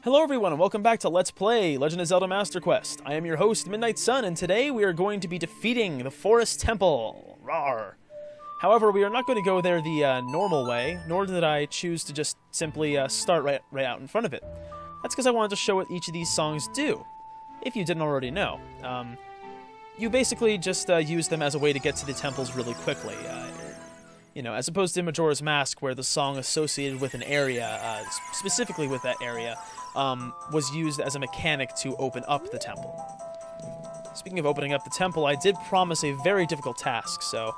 Hello everyone and welcome back to Let's Play Legend of Zelda Master Quest. I am your host, Midnight Sun, and today we are going to be defeating the Forest Temple. Rawr. However, we are not going to go there the normal way, nor did I choose to just simply start right out in front of it. That's because I wanted to show what each of these songs do, if you didn't already know. You basically just use them as a way to get to the temples really quickly. You know, as opposed to Majora's Mask, where the song associated with an area, specifically with that area, was used as a mechanic to open up the temple. Speaking of opening up the temple, I did promise a very difficult task, so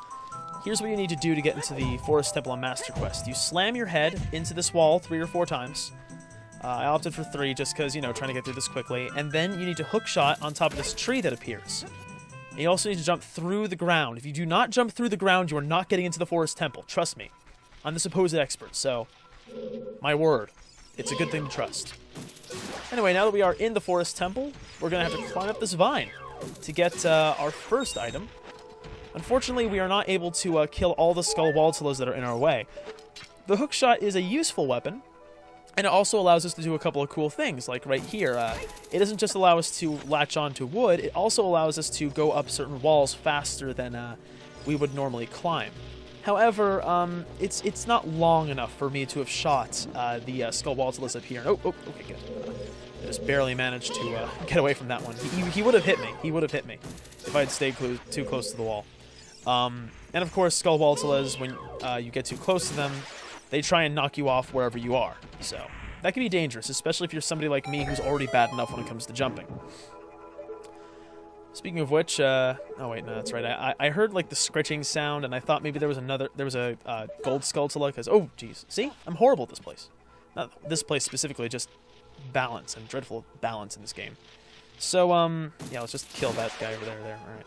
here's what you need to do to get into the Forest Temple on Master Quest. You slam your head into this wall 3 or 4 times. I opted for 3 just because, you know, trying to get through this quickly. And then you need to hook shot on top of this tree that appears. And you also need to jump through the ground. If you do not jump through the ground, you are not getting into the Forest Temple. Trust me. I'm the supposed expert, so my word. It's a good thing to trust. Anyway, now that we are in the Forest Temple, we're going to have to climb up this vine to get our first item. Unfortunately, we are not able to kill all the Skullwaltulas that are in our way. The hookshot is a useful weapon, and it also allows us to do a couple of cool things, like right here. It doesn't just allow us to latch onto wood, it also allows us to go up certain walls faster than we would normally climb. However, it's not long enough for me to have shot the Skullwaltulas up here. Oh, okay, good. I just barely managed to get away from that one. He would have hit me. He would have hit me if I had stayed too close to the wall. And of course, Skullwaltulas, when you get too close to them, they try and knock you off wherever you are. So that can be dangerous, especially if you're somebody like me who's already bad enough when it comes to jumping. Speaking of which, oh wait, no, that's right. I heard like the scritching sound, and I thought maybe there was a gold Skulltula, because, oh, geez. See? I'm horrible at this place. Not this place specifically, just balance, and dreadful balance in this game. So, yeah, let's just kill that guy over there. Alright.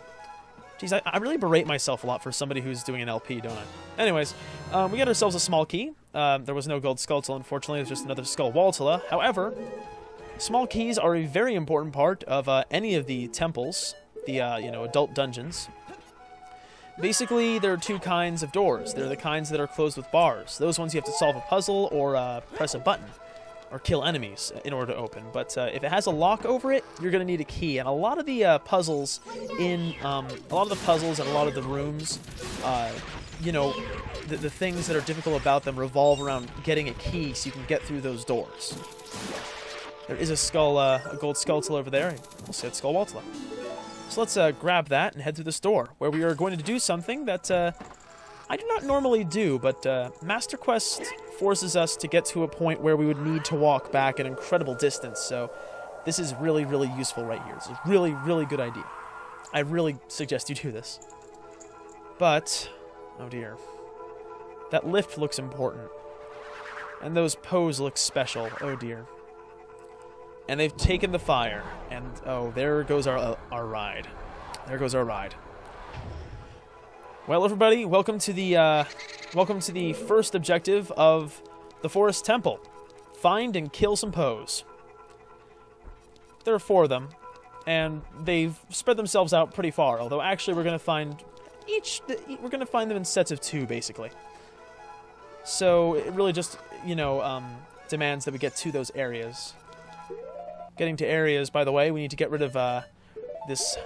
Jeez, I really berate myself a lot for somebody who's doing an LP, don't I? Anyways, we got ourselves a small key. There was no gold Skulltula, unfortunately. It was just another Skullwaltula. However, small keys are a very important part of any of the temples, the, you know, adult dungeons. Basically, there are 2 kinds of doors. There are the kinds that are closed with bars. Those ones you have to solve a puzzle or press a button or kill enemies in order to open. But if it has a lock over it, you're going to need a key. And a lot of the puzzles and a lot of the rooms, you know, the things that are difficult about them revolve around getting a key so you can get through those doors. There is a gold Skulltula over there. We'll see it's Skullwaltula. So let's grab that and head through this door, where we are going to do something that I do not normally do, but Master Quest forces us to get to a point where we would need to walk back an incredible distance, so this is really, really useful right here. It's a really, really good idea. I really suggest you do this. But, oh dear. That lift looks important. And those Poes look special. Oh dear. And they've taken the fire, and oh, there goes our ride. There goes our ride. Well, everybody, welcome to the first objective of the Forest Temple. Find and kill some Poes. There are 4 of them, and they've spread themselves out pretty far. Although, actually, we're going to find them in sets of 2, basically. So it really just, you know, demands that we get to those areas. Getting to areas, by the way, we need to get rid of this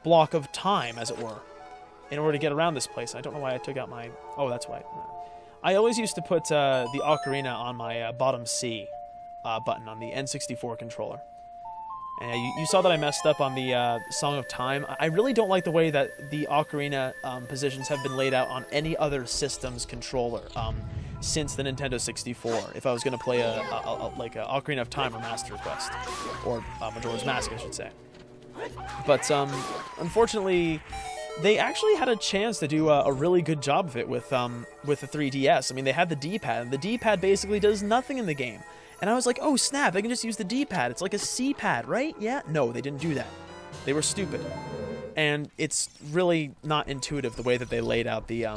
block of time, as it were, in order to get around this place. I don't know why I took out my... Oh, that's why. I always used to put the ocarina on my bottom C button on the N64 controller. And you saw that I messed up on the Song of Time. I really don't like the way that the ocarina positions have been laid out on any other system's controller since the Nintendo 64. If I was going to play like a Ocarina of Time or Master Quest, or Majora's Mask, I should say. But unfortunately, they actually had a chance to do a really good job of it with the 3DS. I mean, they had the D-pad, and the D-pad basically does nothing in the game. And I was like, oh snap, I can just use the D-pad. It's like a C-pad, right? Yeah? No, they didn't do that. They were stupid. And it's really not intuitive the way that they laid out the...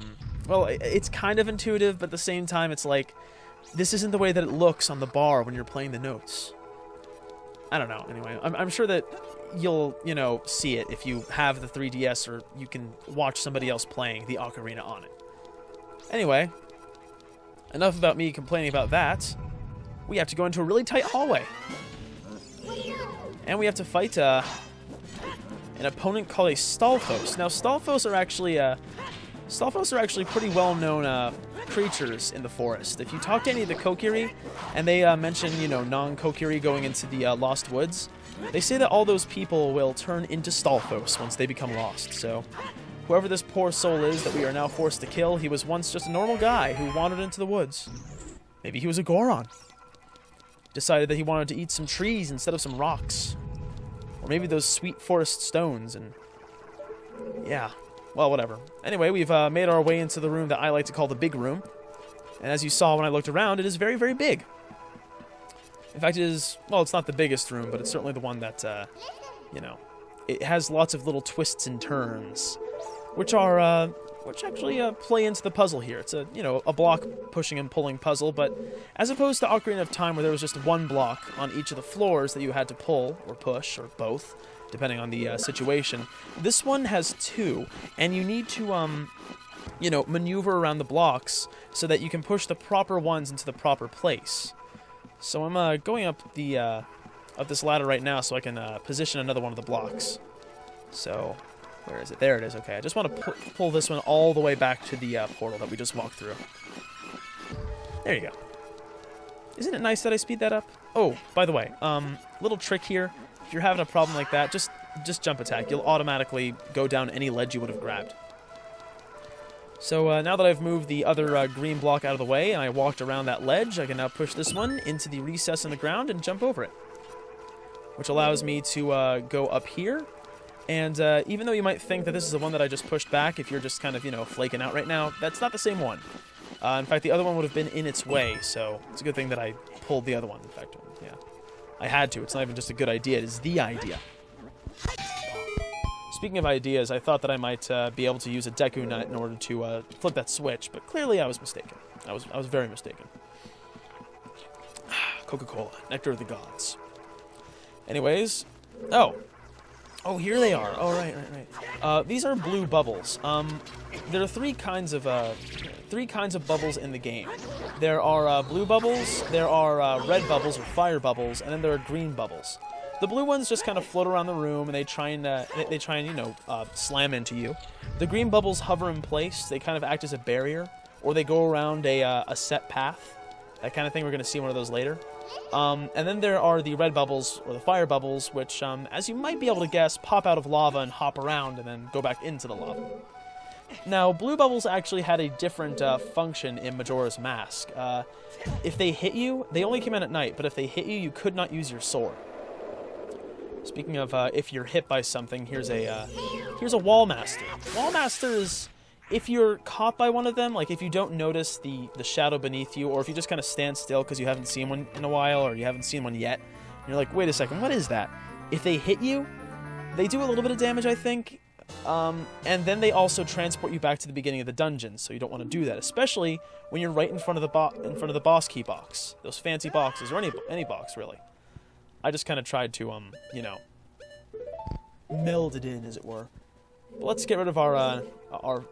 Well, it's kind of intuitive, but at the same time, it's like, this isn't the way that it looks on the bar when you're playing the notes. I don't know. Anyway, I'm sure that you'll, you know, see it if you have the 3DS, or you can watch somebody else playing the ocarina on it. Anyway, enough about me complaining about that. We have to go into a really tight hallway. And we have to fight an opponent called a Stalfos. Now, Stalfos are actually pretty well-known creatures in the forest. If you talk to any of the Kokiri, and they mention, you know, non-Kokiri going into the Lost Woods, they say that all those people will turn into Stalfos once they become lost. So, whoever this poor soul is that we are now forced to kill, he was once just a normal guy who wandered into the woods. Maybe he was a Goron. Decided that he wanted to eat some trees instead of some rocks. Or maybe those sweet forest stones, and yeah, well, whatever. Anyway, we've made our way into the room that I like to call the big room. And as you saw when I looked around, it is very, very big. In fact, it is, well, it's not the biggest room, but it's certainly the one that, you know, it has lots of little twists and turns, which actually play into the puzzle here. It's a, you know, a block pushing and pulling puzzle, but as opposed to Ocarina of Time, where there was just one block on each of the floors that you had to pull or push or both, depending on the situation, this one has two, and you need to, you know, maneuver around the blocks so that you can push the proper ones into the proper place. So I'm going up the up this ladder right now so I can position another one of the blocks. So, where is it? There it is. Okay, I just want to pull this one all the way back to the portal that we just walked through. There you go. Isn't it nice that I speed that up? Oh, by the way, little trick here. If you're having a problem like that, just jump attack. You'll automatically go down any ledge you would have grabbed. So now that I've moved the other green block out of the way and I walked around that ledge, I can now push this one into the recess in the ground and jump over it. Which allows me to go up here. And even though you might think that this is the one that I just pushed back, if you're just kind of, you know, flaking out right now, that's not the same one. In fact, the other one would have been in its way, so it's a good thing that I pulled the other one. In fact, yeah. I had to. It's not even just a good idea, it is the idea. Speaking of ideas, I thought that I might be able to use a Deku Nut in order to flip that switch, but clearly I was mistaken. I was very mistaken. Coca-Cola, nectar of the gods. Anyways, oh, here they are. Oh, right. These are blue bubbles. There are three kinds of bubbles in the game. There are blue bubbles, there are red bubbles or fire bubbles, and then there are green bubbles. The blue ones just kind of float around the room and they try and you know, slam into you. The green bubbles hover in place. They kind of act as a barrier, or they go around a set path. That kind of thing. We're going to see one of those later. And then there are the red bubbles, or the fire bubbles, which, as you might be able to guess, pop out of lava and hop around and then go back into the lava. Now, blue bubbles actually had a different function in Majora's Mask. If they hit you, they only came out at night, but if they hit you, you could not use your sword. Speaking of if you're hit by something, here's a Wall Master. Wall Master is, if you're caught by one of them, like if you don't notice the shadow beneath you, or if you just kind of stand still because you haven't seen one in a while, or you haven't seen one yet, and you're like, wait a second, what is that? If they hit you, they do a little bit of damage, I think, and then they also transport you back to the beginning of the dungeon, so you don't want to do that, especially when you're right in front of the boss key box, those fancy boxes, or any box really. I just kind of tried to, you know, meld it in, as it were. But let's get rid of our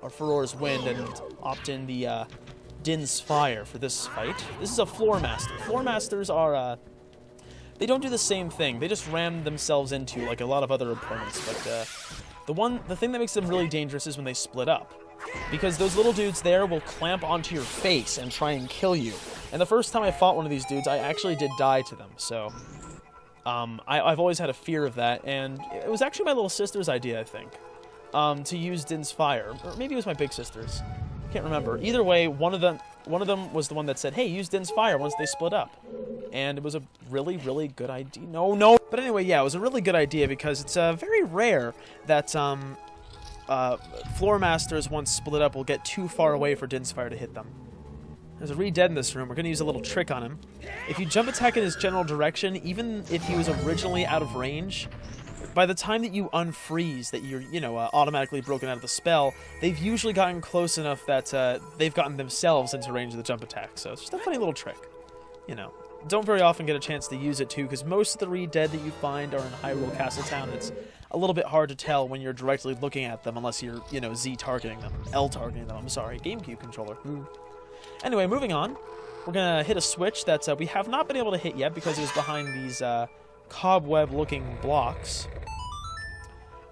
Furore's Wind and opt in the Din's Fire for this fight. This is a Floor Master. Floor Masters are, they don't do the same thing. They just ram themselves into, like a lot of other opponents. But the thing that makes them really dangerous is when they split up. Because those little dudes there will clamp onto your face and try and kill you. And the first time I fought one of these dudes, I actually did die to them, so... I've always had a fear of that, and it was actually my little sister's idea, I think, to use Din's Fire, or maybe it was my big sister's. I can't remember. Either way, one of them was the one that said, "Hey, use Din's Fire" once they split up, and it was a really, really good idea. No. But anyway, yeah, it was a really good idea because it's very rare that Floor Masters once split up will get too far away for Din's Fire to hit them. There's a Reed Dead in this room. We're going to use a little trick on him. If you jump attack in his general direction, even if he was originally out of range, by the time that you unfreeze, that you're, you know, automatically broken out of the spell, they've usually gotten close enough that they've gotten themselves into range of the jump attack. So it's just a funny little trick. You know, don't very often get a chance to use it too, because most of the Reed Dead that you find are in Hyrule Castletown. It's a little bit hard to tell when you're directly looking at them, unless you're, you know, Z targeting them. L targeting them, I'm sorry. GameCube controller. Anyway, moving on. We're going to hit a switch that we have not been able to hit yet because it was behind these cobweb-looking blocks,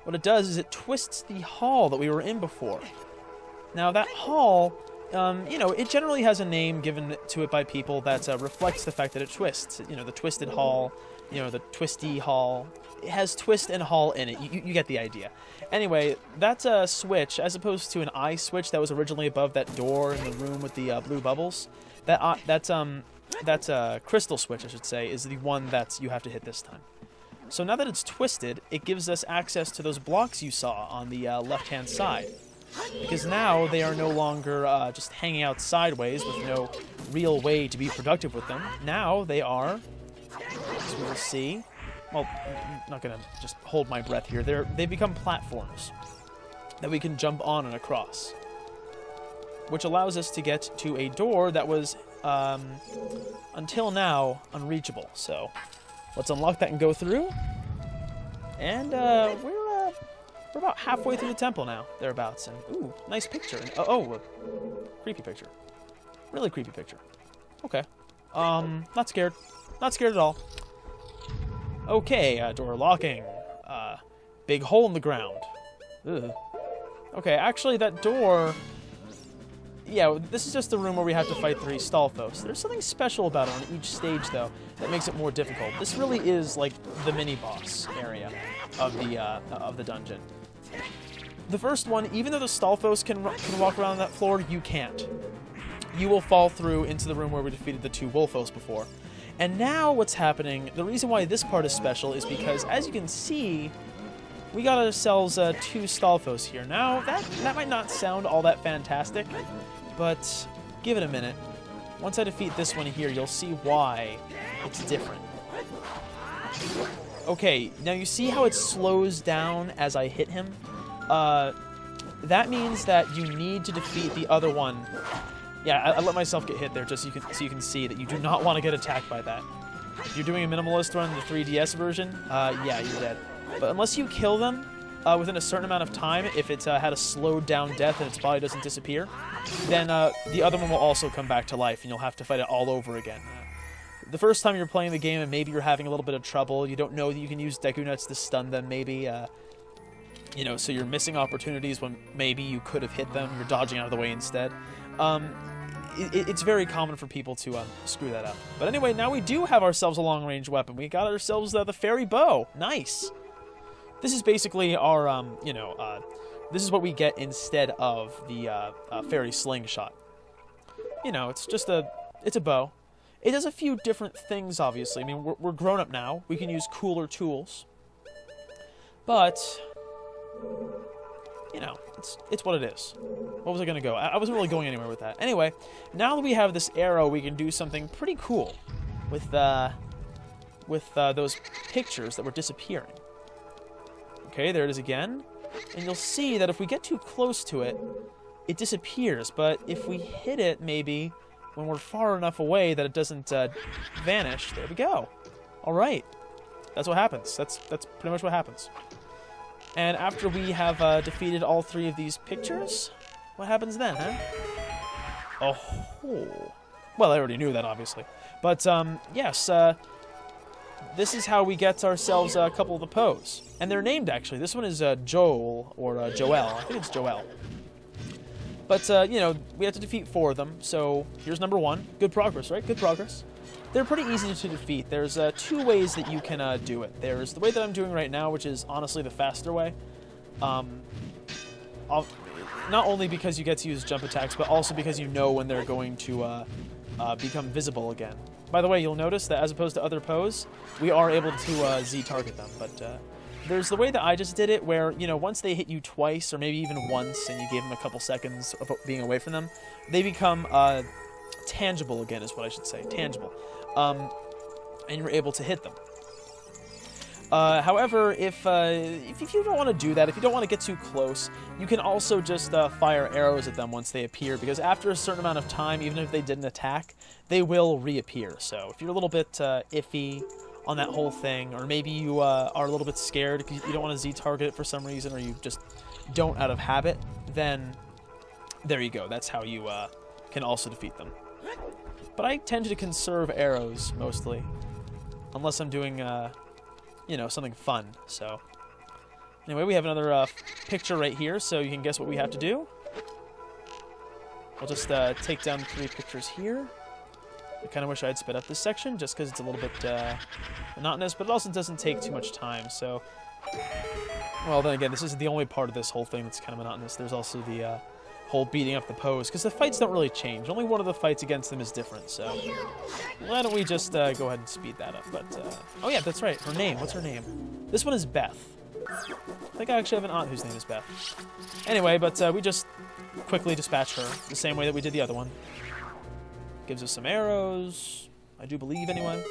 what it does is it twists the hall that we were in before. Now, that hall, you know, it generally has a name given to it by people that reflects the fact that it twists. You know, the twisted hall, you know, the twisty hall. It has twist and hall in it. You get the idea. Anyway, that's a switch, as opposed to an eye switch that was originally above that door in the room with the blue bubbles. That's a crystal switch, I should say, is the one that you have to hit this time. So now that it's twisted, it gives us access to those blocks you saw on the left-hand side. Because now they are no longer just hanging out sideways with no real way to be productive with them. Now they are, as we will see, well, I'm not going to just hold my breath here. They become platforms that we can jump on and across, which allows us to get to a door that was, until now, unreachable. So let's unlock that and go through. And we're about halfway through the temple now, thereabouts. And ooh, nice picture. And, creepy picture. Really creepy picture. Okay. Not scared. Not scared at all. Okay, door locking. Big hole in the ground. Ugh. Okay, actually that door... Yeah, this is just the room where we have to fight 3 Stalfos. There's something special about it on each stage, though, that makes it more difficult. This really is like the mini-boss area of the dungeon. The first one, even though the Stalfos can walk around that floor, you can't. You will fall through into the room where we defeated the 2 Wolfos before. And now what's happening, the reason why this part is special is because, as you can see, we got ourselves 2 Stalfos here. Now, that might not sound all that fantastic, but give it a minute. Once I defeat this one here, you'll see why it's different. Okay, now you see how it slows down as I hit him? That means that you need to defeat the other one. Yeah, I let myself get hit there just so you can see that you do not want to get attacked by that. If you're doing a minimalist run in the 3DS version, yeah, you're dead. But unless you kill them within a certain amount of time, if it's had a slowed down death and its body doesn't disappear, then the other one will also come back to life and you'll have to fight it all over again. The first time you're playing the game and maybe you're having a little bit of trouble, you don't know that you can use Deku Nuts to stun them, maybe, you know, so you're missing opportunities when maybe you could have hit them, you're dodging out of the way instead. It's very common for people to screw that up. But anyway, now we do have ourselves a long-range weapon. We got ourselves the fairy bow. Nice! This is basically our, you know, this is what we get instead of the fairy slingshot. You know, it's just it's a bow. It does a few different things, obviously. I mean, we're grown up now. We can use cooler tools. But, you know, it's what it is. What was I going to go? I wasn't really going anywhere with that. Anyway, now that we have this arrow, we can do something pretty cool with those pictures that were disappearing. Okay, there it is again. And you'll see that if we get too close to it, it disappears. But if we hit it, maybe, when we're far enough away that it doesn't vanish, there we go. All right. That's what happens. That's pretty much what happens. And after we have defeated all 3 of these pictures, what happens then, huh? Oh. Well, I already knew that, obviously. But, yes, this is how we get ourselves a couple of the Poes. And they're named, actually. This one is Joel, or Joel. I think it's Joel. But, you know, we have to defeat 4 of them. So, here's number 1. Good progress, right? Good progress. They're pretty easy to defeat. There's 2 ways that you can do it. There's the way that I'm doing right now, which is honestly the faster way. Not only because you get to use jump attacks, but also because you know when they're going to become visible again. By the way, you'll notice that as opposed to other Poes, we are able to Z-target them. But there's the way that I just did it, where, you know, once they hit you twice, or maybe even once, and you gave them a couple seconds of being away from them, they become tangible again, is what I should say. Tangible. And you're able to hit them. However, if you don't want to do that, if you don't want to get too close, you can also just fire arrows at them once they appear, because after a certain amount of time, even if they didn't attack, they will reappear. So if you're a little bit iffy on that whole thing, or maybe you are a little bit scared because you don't want to Z-target it for some reason, or you just don't out of habit, then there you go. That's how you can also defeat them. But I tend to conserve arrows, mostly. Unless I'm doing you know, something fun. So, anyway, we have another picture right here, so you can guess what we have to do. I'll just take down 3 pictures here. I kind of wish I had sped up this section, just because it's a little bit monotonous, but it also doesn't take too much time, so... Well, then again, this isn't the only part of this whole thing that's kind of monotonous. There's also the whole beating up the pose, because the fights don't really change. Only one of the fights against them is different, so... Why don't we just go ahead and speed that up, but... Oh yeah, that's right, her name. What's her name? This one is Beth. I think I actually have an aunt whose name is Beth. Anyway, but we just quickly dispatch her, the same way that we did the other one. Gives us some arrows, I do believe, anyway.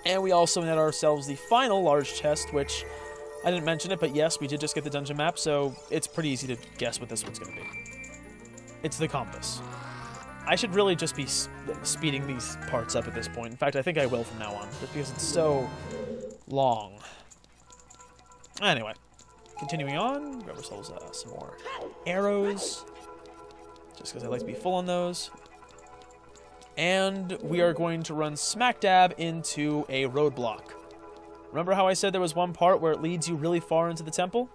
And we also net ourselves the final large chest, which... I didn't mention it, but yes, we did just get the dungeon map, so it's pretty easy to guess what this one's going to be. It's the compass. I should really just be speeding these parts up at this point. In fact, I think I will from now on, just because it's so long. Anyway, continuing on, grab ourselves some more arrows, just because I like to be full on those. And we are going to run smack dab into a roadblock. Remember how I said there was one part where it leads you really far into the temple?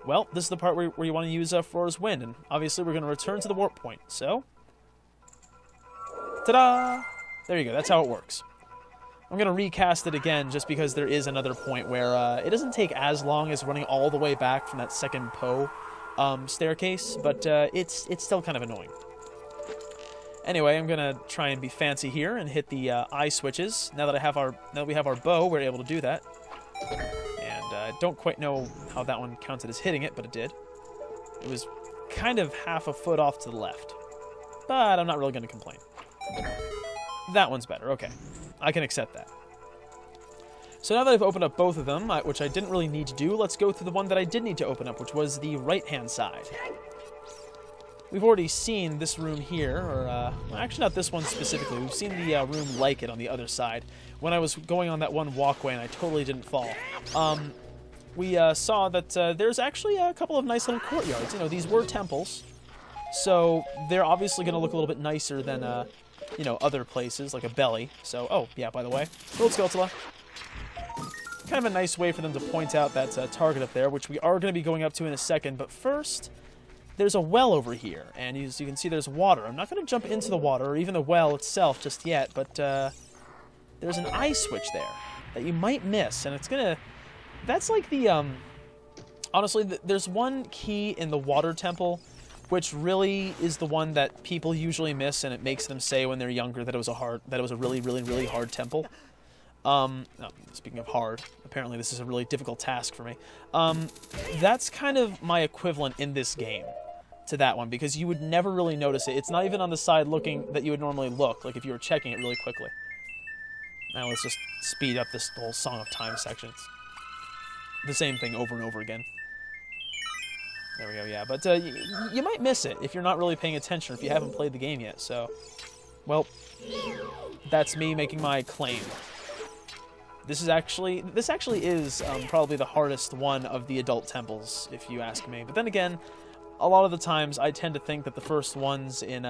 Well, this is the part where you want to use Flora's Wind, and obviously we're going to return to the warp point, so... Ta-da! There you go, that's how it works. I'm going to recast it again just because there is another point where it doesn't take as long as running all the way back from that second Poe staircase, but it's still kind of annoying. Anyway, I'm gonna try and be fancy here and hit the eye switches. Now that we have our bow, we're able to do that. And I don't quite know how that one counted as hitting it, but it did. It was kind of half a foot off to the left, but I'm not really gonna complain. That one's better. Okay, I can accept that. So now that I've opened up both of them, which I didn't really need to do, let's go through the one that I did need to open up, which was the right-hand side. We've already seen this room here, or, well, actually not this one specifically. We've seen the room like it on the other side. When I was going on that one walkway and I totally didn't fall. We saw that there's actually a couple of nice little courtyards. You know, these were temples, so they're obviously going to look a little bit nicer than, you know, other places, like a belly. So, oh, yeah, by the way, Gold Skulltula. Kind of a nice way for them to point out that target up there, which we are going to be going up to in a second, but first... There's a well over here, and as you can see, there's water. I'm not going to jump into the water, or even the well itself just yet, but there's an eye switch there that you might miss, and it's going to... That's like the... Honestly, there's one key in the water temple, which really is the one that people usually miss, and it makes them say when they're younger that it was a really, really, really hard temple. No, speaking of hard, apparently this is a really difficult task for me. That's kind of my equivalent in this game to that one, because you would never really notice it. It's not even on the side looking that you would normally look, like if you were checking it really quickly. Now let's just speed up this whole Song of Time section. It's the same thing over and over again. There we go, yeah. But you might miss it if you're not really paying attention, if you haven't played the game yet, so... Well, that's me making my claim. This actually is probably the hardest one of the adult temples, if you ask me. But then again, a lot of the times I tend to think that the first ones in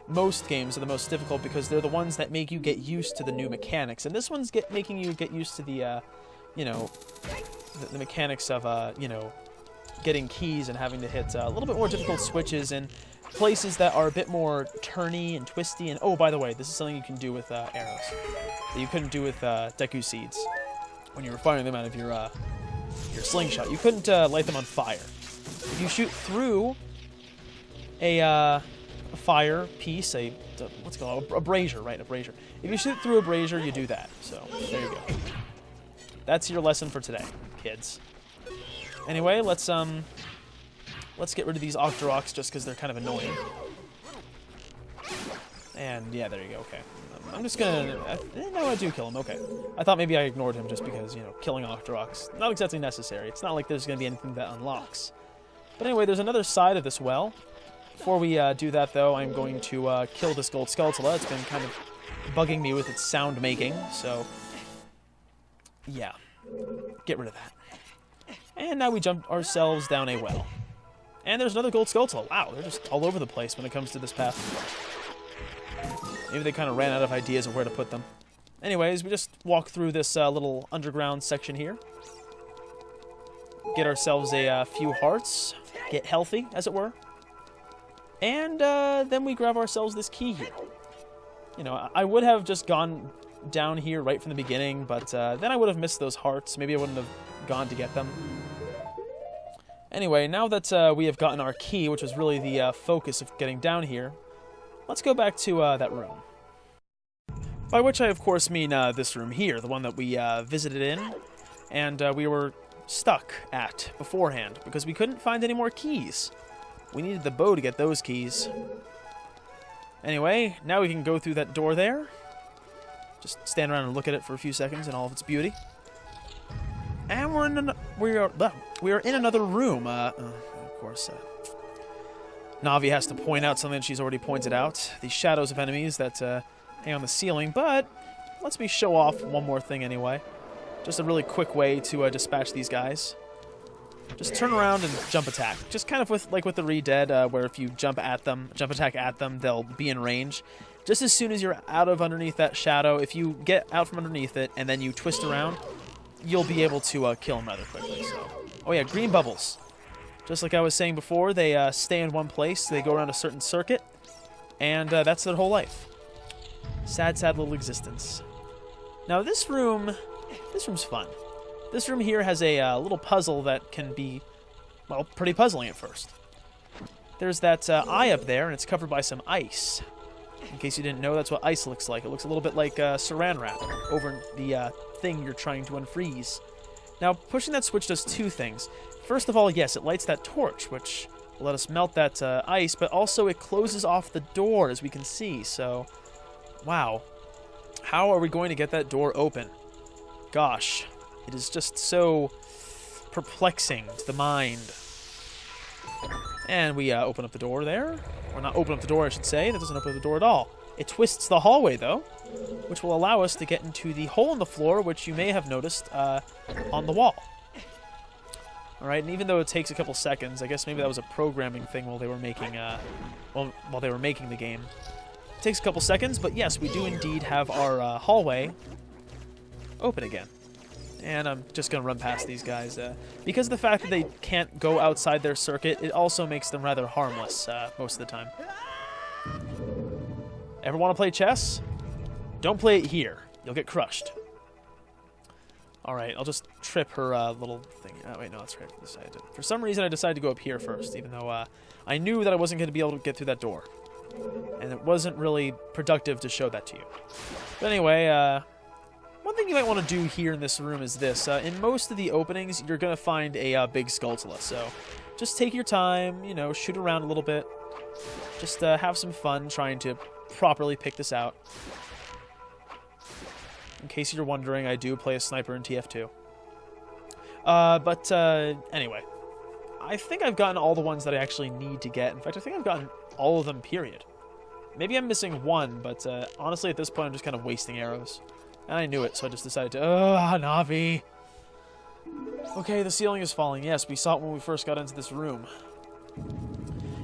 most games are the most difficult because they're the ones that make you get used to the new mechanics. And this one's making you get used to the, you know, the mechanics of, you know, getting keys and having to hit a little bit more difficult switches and places that are a bit more turny and twisty. And oh, by the way, this is something you can do with arrows that you couldn't do with Deku Seeds when you were firing them out of your slingshot. You couldn't light them on fire. If you shoot through a fire piece, what's it called? A brazier, right? A brazier. If you shoot through a brazier, you do that. So there you go. That's your lesson for today, kids. Anyway, let's get rid of these Octoroks just because they're kind of annoying. And yeah, there you go. Okay, I'm just gonna. No, I do kill him. Okay, I thought maybe I ignored him just because, you know, killing Octorok's not exactly necessary. It's not like there's gonna be anything that unlocks. But anyway, there's another side of this well. Before we do that, though, I'm going to kill this Gold Skulltula. It's been kind of bugging me with its sound making, so yeah, get rid of that. And now we jump ourselves down a well. And there's another Gold Skulltula. Wow, they're just all over the place when it comes to this path. Maybe they kind of ran out of ideas of where to put them. anyways, we just walk through this little underground section here. Get ourselves a few hearts. Get healthy, as it were. And then we grab ourselves this key here. You know, I would have just gone down here right from the beginning, but then I would have missed those hearts. Maybe I wouldn't have gone to get them. Anyway, now that we have gotten our key, which was really the focus of getting down here, let's go back to that room. By which I, of course, mean this room here, the one that we visited in, and we were stuck at beforehand, because we couldn't find any more keys. We needed the bow to get those keys. Anyway, now we can go through that door there. Just stand around and look at it for a few seconds in all of its beauty. And we are in another room. Of course, Navi has to point out something that she's already pointed out. The shadows of enemies that hang on the ceiling. But let's me show off one more thing anyway. Just a really quick way to dispatch these guys. Just turn around and jump attack. Just kind of like with the Re-Dead, where if you jump attack at them, they'll be in range. Just as soon as you're out of underneath that shadow, if you get out from underneath it and then you twist around, you'll be able to kill them rather quickly. So, oh yeah, green bubbles. Just like I was saying before, they stay in one place. They go around a certain circuit, and that's their whole life. Sad, sad little existence. Now this room's fun. This room here has a little puzzle that can be, well, pretty puzzling at first. There's that eye up there, and it's covered by some ice. In case you didn't know, that's what ice looks like. It looks a little bit like saran wrap over the thing you're trying to unfreeze. Now, pushing that switch does two things. First of all, yes, it lights that torch, which will let us melt that ice, but also it closes off the door, as we can see. So, wow. How are we going to get that door open? Gosh, it is just so perplexing to the mind. And we open up the door there. Or not open up the door, I should say. That doesn't open up the door at all. It twists the hallway, though, which will allow us to get into the hole in the floor, which you may have noticed on the wall. Alright, and even though it takes a couple seconds, I guess maybe that was a programming thing while they were making, while they were making the game. It takes a couple seconds, but yes, we do indeed have our hallway open again. And I'm just going to run past these guys. Because of the fact that they can't go outside their circuit, it also makes them rather harmless most of the time. Ever want to play chess? Don't play it here. You'll get crushed. Alright, I'll just trip her little thing. Oh, wait, no, that's right. For some reason, I decided to go up here first, even though I knew that I wasn't going to be able to get through that door. And it wasn't really productive to show that to you. But anyway, one thing you might want to do here in this room is this. In most of the openings, you're going to find a big Skulltula, so just take your time, you know, shoot around a little bit. Just have some fun trying to properly pick this out. In case you're wondering, I do play a sniper in TF2. Anyway, I think I've gotten all the ones that I actually need to get. In fact, I think I've gotten all of them, period. Maybe I'm missing one, but honestly, at this point, I'm just kind of wasting arrows. And I knew it, so I just decided to... Navi! Okay, the ceiling is falling. Yes, we saw it when we first got into this room.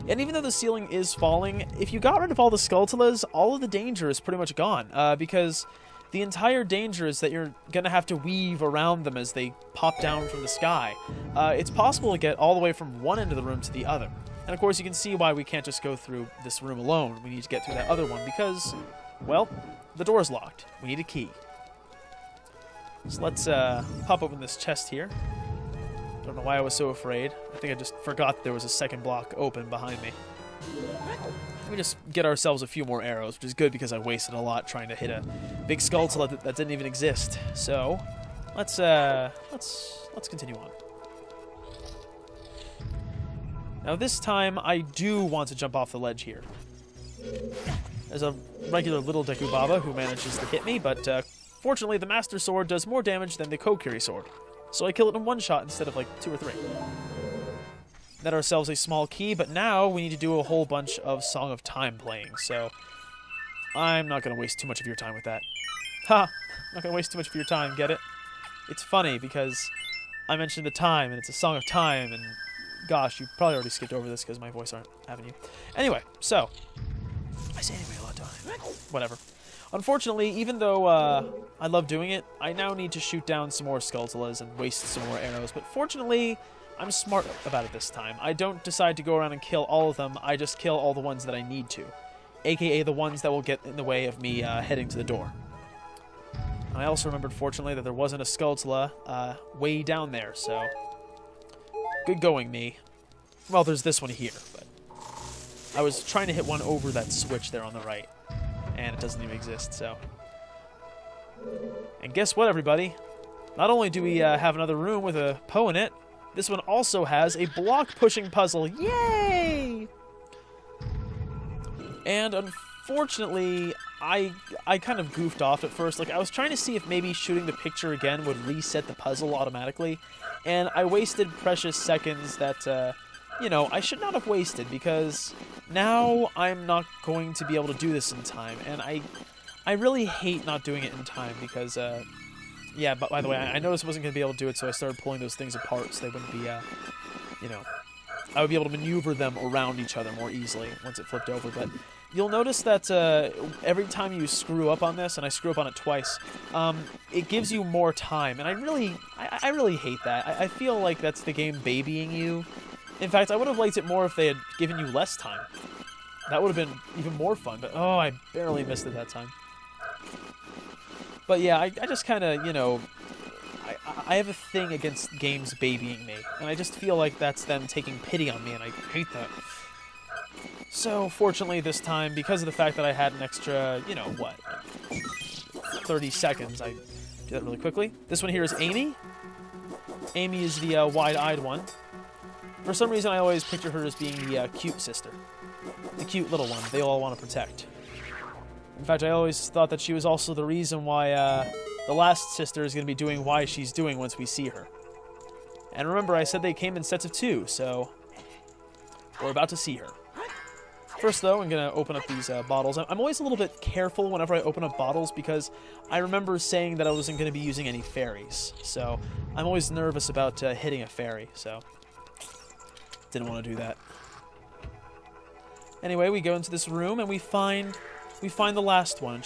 And even though the ceiling is falling, if you got rid of all the Skulltulas, all of the danger is pretty much gone. Because the entire danger is that you're going to have to weave around them as they pop down from the sky. It's possible to get all the way from one end of the room to the other. And of course, you can see why we can't just go through this room alone. We need to get through that other one because, well, the door's locked. We need a key. So let's pop open this chest here. Don't know why I was so afraid. I think I just forgot there was a second block open behind me. We just get ourselves a few more arrows, which is good because I wasted a lot trying to hit a big Skulltula that didn't even exist. So let's continue on. Now this time I do want to jump off the ledge here. There's a regular little Deku Baba who manages to hit me, but fortunately the Master Sword does more damage than the Kokiri Sword. So I kill it in one shot instead of like 2 or 3. Net ourselves a small key, but now we need to do a whole bunch of Song of Time playing, so I'm not going to waste too much of your time with that. Ha! Not going to waste too much of your time, get it? It's funny because I mentioned the time, and it's a Song of Time, and gosh, you probably already skipped over this because my voice aren't having you. Anyway, so I say anyway a lot, don't I? Whatever. Unfortunately, even though I love doing it, I now need to shoot down some more Skulltulas and waste some more arrows. But fortunately, I'm smart about it this time. I don't decide to go around and kill all of them, I just kill all the ones that I need to. AKA the ones that will get in the way of me heading to the door. I also remembered, fortunately, that there wasn't a Skulltula way down there, so... Good going, me. Well, there's this one here, but... I was trying to hit one over that switch there on the right, and it doesn't even exist, so... And guess what, everybody? Not only do we have another room with a Poe in it, this one also has a block-pushing puzzle. Yay! And unfortunately, I kind of goofed off at first. Like, I was trying to see if maybe shooting the picture again would reset the puzzle automatically, and I wasted precious seconds that, you know, I should not have wasted, because now I'm not going to be able to do this in time, and I really hate not doing it in time, because, yeah, but by the way, I noticed I wasn't going to be able to do it, so I started pulling those things apart so they wouldn't be, you know, I would be able to maneuver them around each other more easily once it flipped over. But you'll notice that every time you screw up on this, and I screw up on it twice, it gives you more time, and I really hate that. I feel like that's the game babying you. In fact, I would have liked it more if they had given you less time. That would have been even more fun, but oh, I barely missed it that time. But yeah, I just kind of, you know, I have a thing against games babying me, and I just feel like that's them taking pity on me, and I hate that. So, fortunately this time, because of the fact that I had an extra, you know, what, 30 seconds, I do that really quickly. This one here is Amy. Amy is the wide-eyed one. For some reason, I always picture her as being the cute sister. The cute little one they all want to protect. In fact, I always thought that she was also the reason why the last sister is going to be doing why she's doing once we see her. And remember, I said they came in sets of 2, so we're about to see her. First, though, I'm going to open up these bottles. I'm always a little bit careful whenever I open up bottles because I remember saying that I wasn't going to be using any fairies. So I'm always nervous about hitting a fairy, so didn't want to do that. Anyway, we go into this room and we find the last one.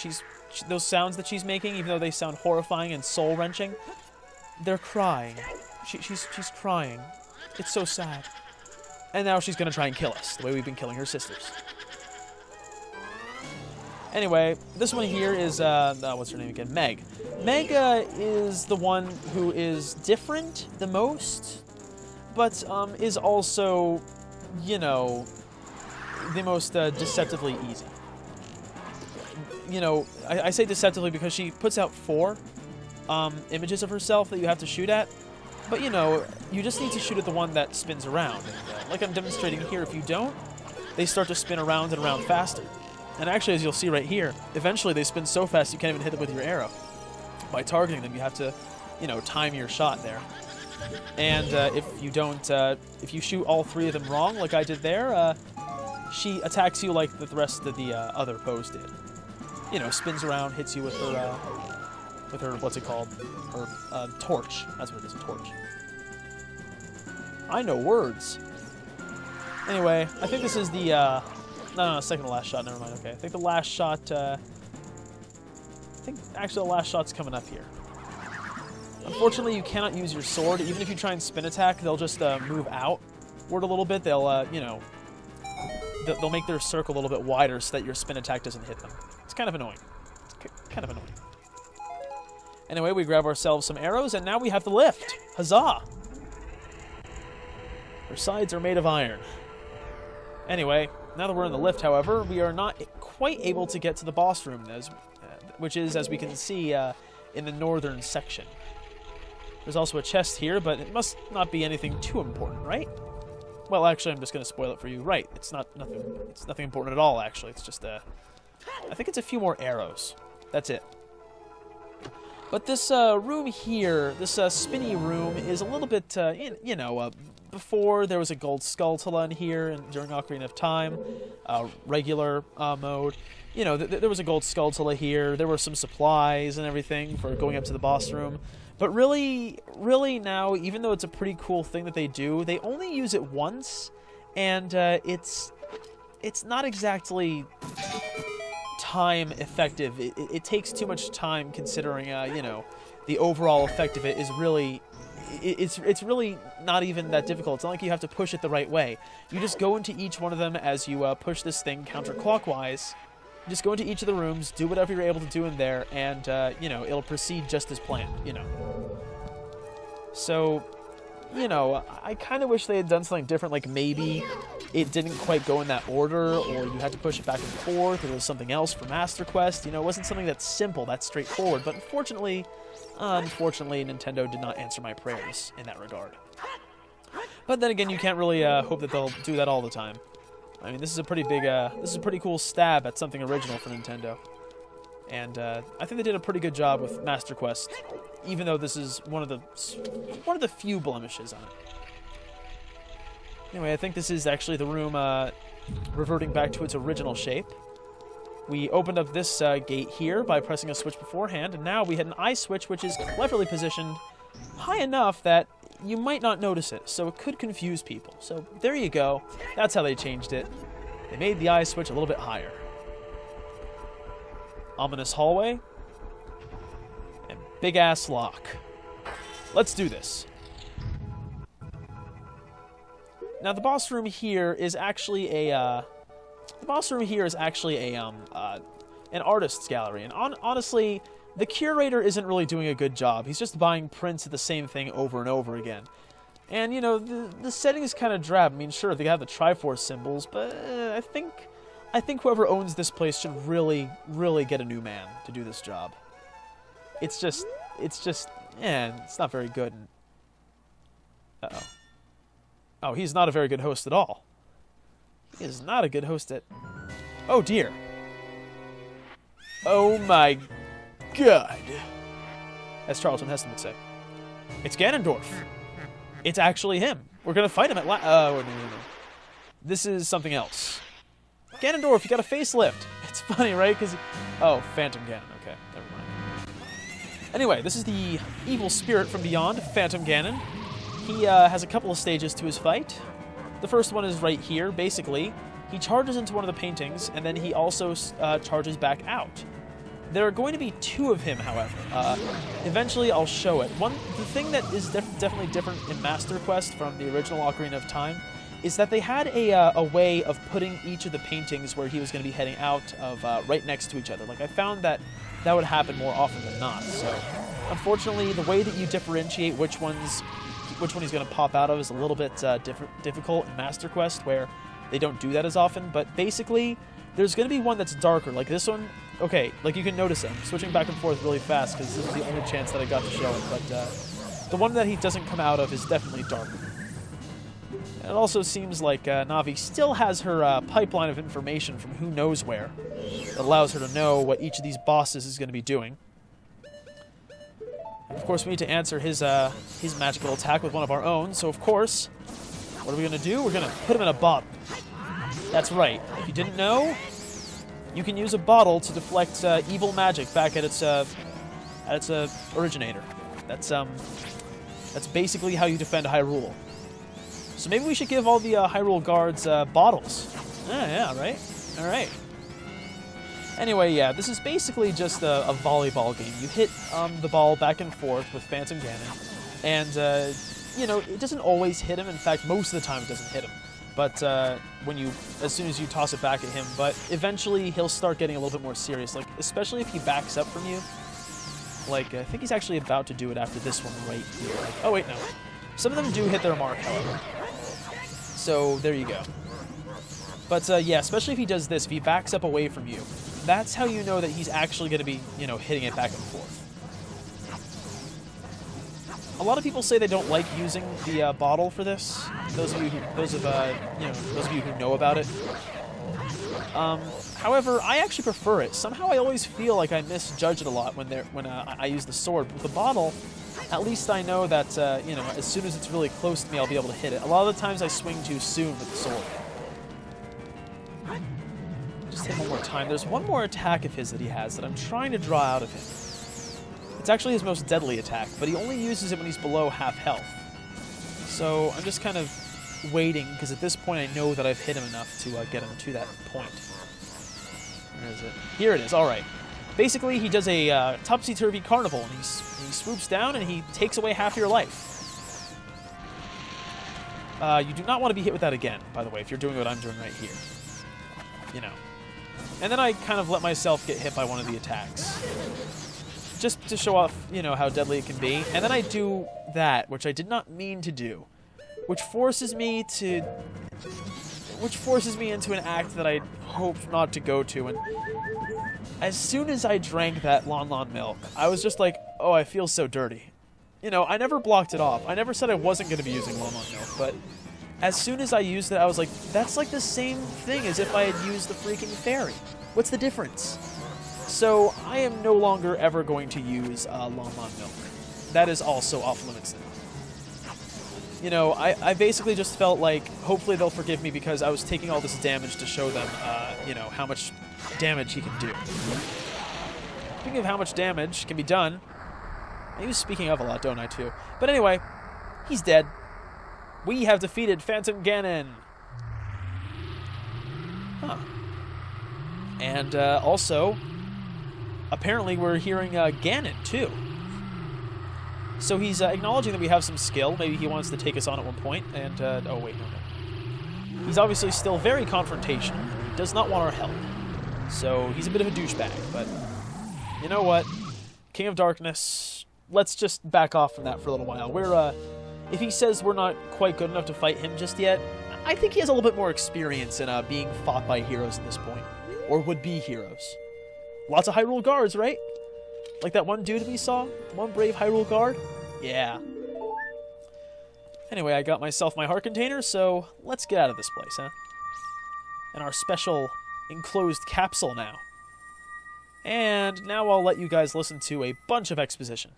Those sounds that she's making, even though they sound horrifying and soul-wrenching, they're crying. She's crying. It's so sad. And now she's going to try and kill us, the way we've been killing her sisters. Anyway, this one here is, what's her name again? Meg. Meg is the one who is different the most, but is also, you know, the most deceptively easy. You know, I say deceptively because she puts out 4 images of herself that you have to shoot at. But, you know, you just need to shoot at the one that spins around. And, like I'm demonstrating here, if you don't, they start to spin around and around faster. And actually, as you'll see right here, eventually they spin so fast you can't even hit them with your arrow. By targeting them, you have to, you know, time your shot there. And if you don't, if you shoot all 3 of them wrong, like I did there, she attacks you like the rest of the other Poes did. You know, spins around, hits you with her, what's it called? Her torch. That's what it is, a torch. I know words. Anyway, I think this is the, no, second to last shot, never mind, okay. I think the last shot, actually the last shot's coming up here. Unfortunately, you cannot use your sword. Even if you try and spin attack, they'll just move outward a little bit. They'll, you know, they'll make their circle a little bit wider so that your spin attack doesn't hit them. It's kind of annoying. It's kind of annoying. Anyway, we grab ourselves some arrows, and now we have the lift. Huzzah! Her sides are made of iron. Anyway, now that we're in the lift, however, we are not quite able to get to the boss room, which is, as we can see, in the northern section. There's also a chest here, but it must not be anything too important, right? Well, actually, I'm just going to spoil it for you. Right, it's nothing important at all, actually. It's just, I think it's a few more arrows. That's it. But this room here, this spinny room, is a little bit, you know, before there was a gold Skulltula in here, and during Ocarina of Time, regular mode. You know, there was a gold Skulltula here. There were some supplies and everything for going up to the boss room. But really now, even though it's a pretty cool thing that they do, they only use it once, and it's not exactly time effective. It takes too much time considering, you know, the overall effect of it is really... It's really not even that difficult. It's not like you have to push it the right way. You just go into each one of them as you push this thing counterclockwise. Just go into each of the rooms, do whatever you're able to do in there, and, you know, it'll proceed just as planned, you know. So, you know, I kind of wish they had done something different, like maybe it didn't quite go in that order, or you had to push it back and forth, or there was something else for Master Quest. You know, it wasn't something that's simple, that's straightforward, but unfortunately, Nintendo did not answer my prayers in that regard. But then again, you can't really hope that they'll do that all the time. I mean, this is a pretty big, this is a pretty cool stab at something original for Nintendo. And I think they did a pretty good job with Master Quest, even though this is one of the few blemishes on it. Anyway, I think this is actually the room reverting back to its original shape. We opened up this gate here by pressing a switch beforehand, and now we hit an eye switch, which is cleverly positioned high enough that you might not notice it, so it could confuse people. So there you go. That's how they changed it. They made the eye switch a little bit higher. Ominous hallway. And big-ass lock. Let's do this. Now, the boss room here is actually a... an artist's gallery, and honestly, the curator isn't really doing a good job. He's just buying prints of the same thing over and over again. And, you know, the setting is kind of drab. I mean, sure, they have the Triforce symbols, but I think whoever owns this place should really, really get a new man to do this job. It's just, it's not very good. Uh-oh. Oh, he's not a very good host at all. He is not a good host at... Oh, dear. Oh, my God. As Charlton Heston would say. It's Ganondorf. It's actually him. We're going to fight him at no. This is something else. Ganondorf, you got a facelift. It's funny, right? Because... Oh, Phantom Ganon. Okay, never mind. Anyway, this is the evil spirit from beyond, Phantom Ganon. He has a couple of stages to his fight. The first one is right here. Basically, he charges into one of the paintings, and then he also charges back out. There are going to be two of him, however. Eventually, I'll show it. The thing that is definitely different in Master Quest from the original Ocarina of Time is that they had a way of putting each of the paintings where he was going to be heading out of right next to each other. Like, I found that would happen more often than not. So, unfortunately, the way that you differentiate which one he's going to pop out of is a little bit difficult in Master Quest, where they don't do that as often. But basically, there's going to be one that's darker, like this one. Okay, like you can notice I'm switching back and forth really fast because this is the only chance that I got to show it. But the one that he doesn't come out of is definitely darker. And it also seems like Navi still has her pipeline of information from who knows where that allows her to know what each of these bosses is going to be doing. Of course, we need to answer his magical attack with one of our own, so of course, what are we going to do? We're going to put him in a bottle. That's right. If you didn't know, you can use a bottle to deflect evil magic back at its originator. That's basically how you defend Hyrule. So maybe we should give all the Hyrule guards bottles. Yeah, right? All right. Anyway, yeah, this is basically just a volleyball game. You hit the ball back and forth with Phantom Ganon, and, you know, it doesn't always hit him. In fact, most of the time it doesn't hit him. But as soon as you toss it back at him, but eventually he'll start getting a little bit more serious, like, especially if he backs up from you. Like, I think he's actually about to do it after this one right here. Like, oh, wait, no. Some of them do hit their mark, however. So, there you go. But, yeah, especially if he does this, if he backs up away from you, that's how you know that he's actually going to be, you know, hitting it back and forth. A lot of people say they don't like using the bottle for this. Those of you who know about it. However, I actually prefer it. Somehow, I always feel like I misjudge it a lot when I use the sword. With the bottle, at least I know that you know, as soon as it's really close to me, I'll be able to hit it. A lot of the times, I swing too soon with the sword. Just hit one more time. There's one more attack of his that he has that I'm trying to draw out of him. It's actually his most deadly attack, but he only uses it when he's below half health. So I'm just kind of waiting, because at this point I know that I've hit him enough to get him to that point. Where is it? Here it is. All right. Basically, he does a topsy-turvy carnival, and he swoops down and he takes away half your life. You do not want to be hit with that again, by the way, if you're doing what I'm doing right here. You know. And then I kind of let myself get hit by one of the attacks. Just to show off, you know, how deadly it can be. And then I do that, which I did not mean to do. Which forces me into an act that I hoped not to go to. And as soon as I drank that Lon Lon milk, I was just like, oh, I feel so dirty. You know, I never blocked it off. I never said I wasn't going to be using Lon Lon milk, but as soon as I used it, I was like, that's like the same thing as if I had used the freaking fairy. What's the difference? So I am no longer ever going to use Lon Lon milk. That is also off limits now. You know, I basically just felt like hopefully they'll forgive me because I was taking all this damage to show them, you know, how much damage he can do. Speaking of how much damage can be done, I use speaking of a lot, don't I, too? But anyway, he's dead. We have defeated Phantom Ganon. Huh. And also, apparently we're hearing Ganon, too. So he's acknowledging that we have some skill. Maybe he wants to take us on at one point. And, oh, wait, no. He's obviously still very confrontational. He does not want our help. So he's a bit of a douchebag. But you know what? King of Darkness, let's just back off from that for a little while. We're, if he says we're not quite good enough to fight him just yet, I think he has a little bit more experience in being fought by heroes at this point. Or would-be heroes. Lots of Hyrule guards, right? Like that one dude we saw? One brave Hyrule guard? Yeah. Anyway, I got myself my heart container, so let's get out of this place, huh? And our special enclosed capsule now. And now I'll let you guys listen to a bunch of exposition.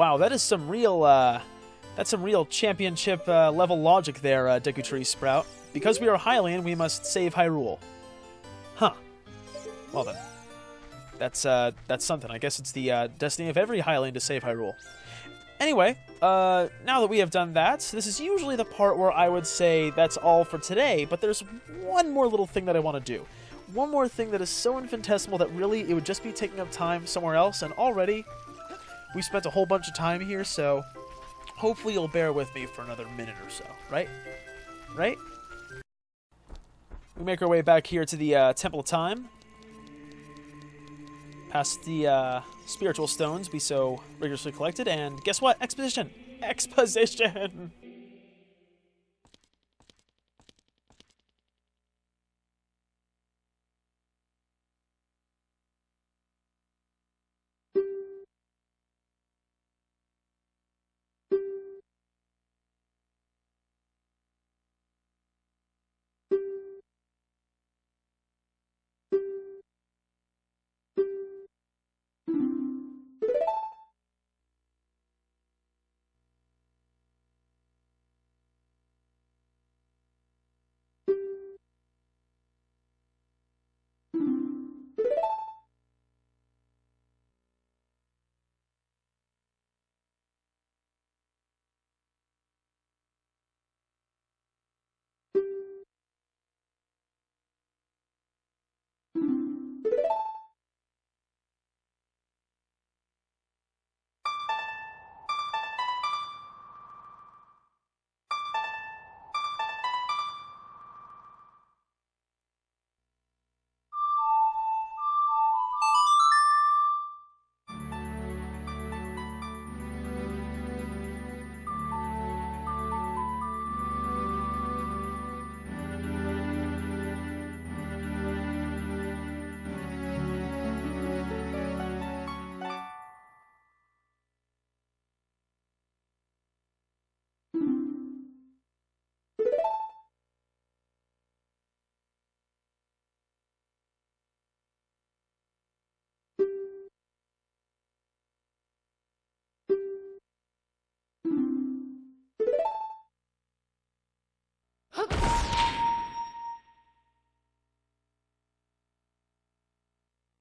Wow, that is some real, that's some real championship level logic there, Deku Tree Sprout. Because we are Hylian, we must save Hyrule. Huh. Well then. That's something. I guess it's the destiny of every Hylian to save Hyrule. Anyway, now that we have done that, this is usually the part where I would say that's all for today, but there's one more little thing that I want to do. One more thing that is so infinitesimal that really it would just be taking up time somewhere else, and already we spent a whole bunch of time here, so hopefully you'll bear with me for another minute or so, right? Right? We make our way back here to the Temple of Time. Past the spiritual stones we so rigorously collected, and guess what? Exposition! Exposition!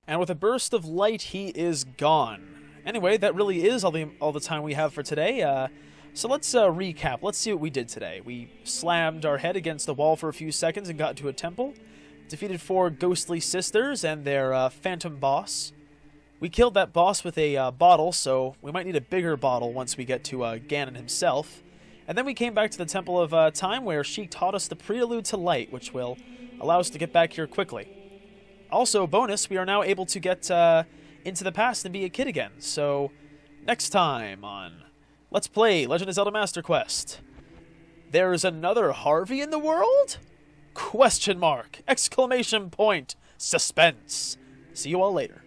And with a burst of light, he is gone. Anyway, that really is all the time we have for today. So let's recap. Let's see what we did today. We slammed our head against the wall for a few seconds and got into a temple. Defeated 4 ghostly sisters and their phantom boss. We killed that boss with a bottle, so we might need a bigger bottle once we get to Ganon himself. And then we came back to the Temple of Time, where Sheik taught us the Prelude to Light, which will allow us to get back here quickly. Also, bonus, we are now able to get into the past and be a kid again. So, next time on Let's Play Legend of Zelda Master Quest. There's another Harvey in the world? Question mark! Exclamation point! Suspense! See you all later.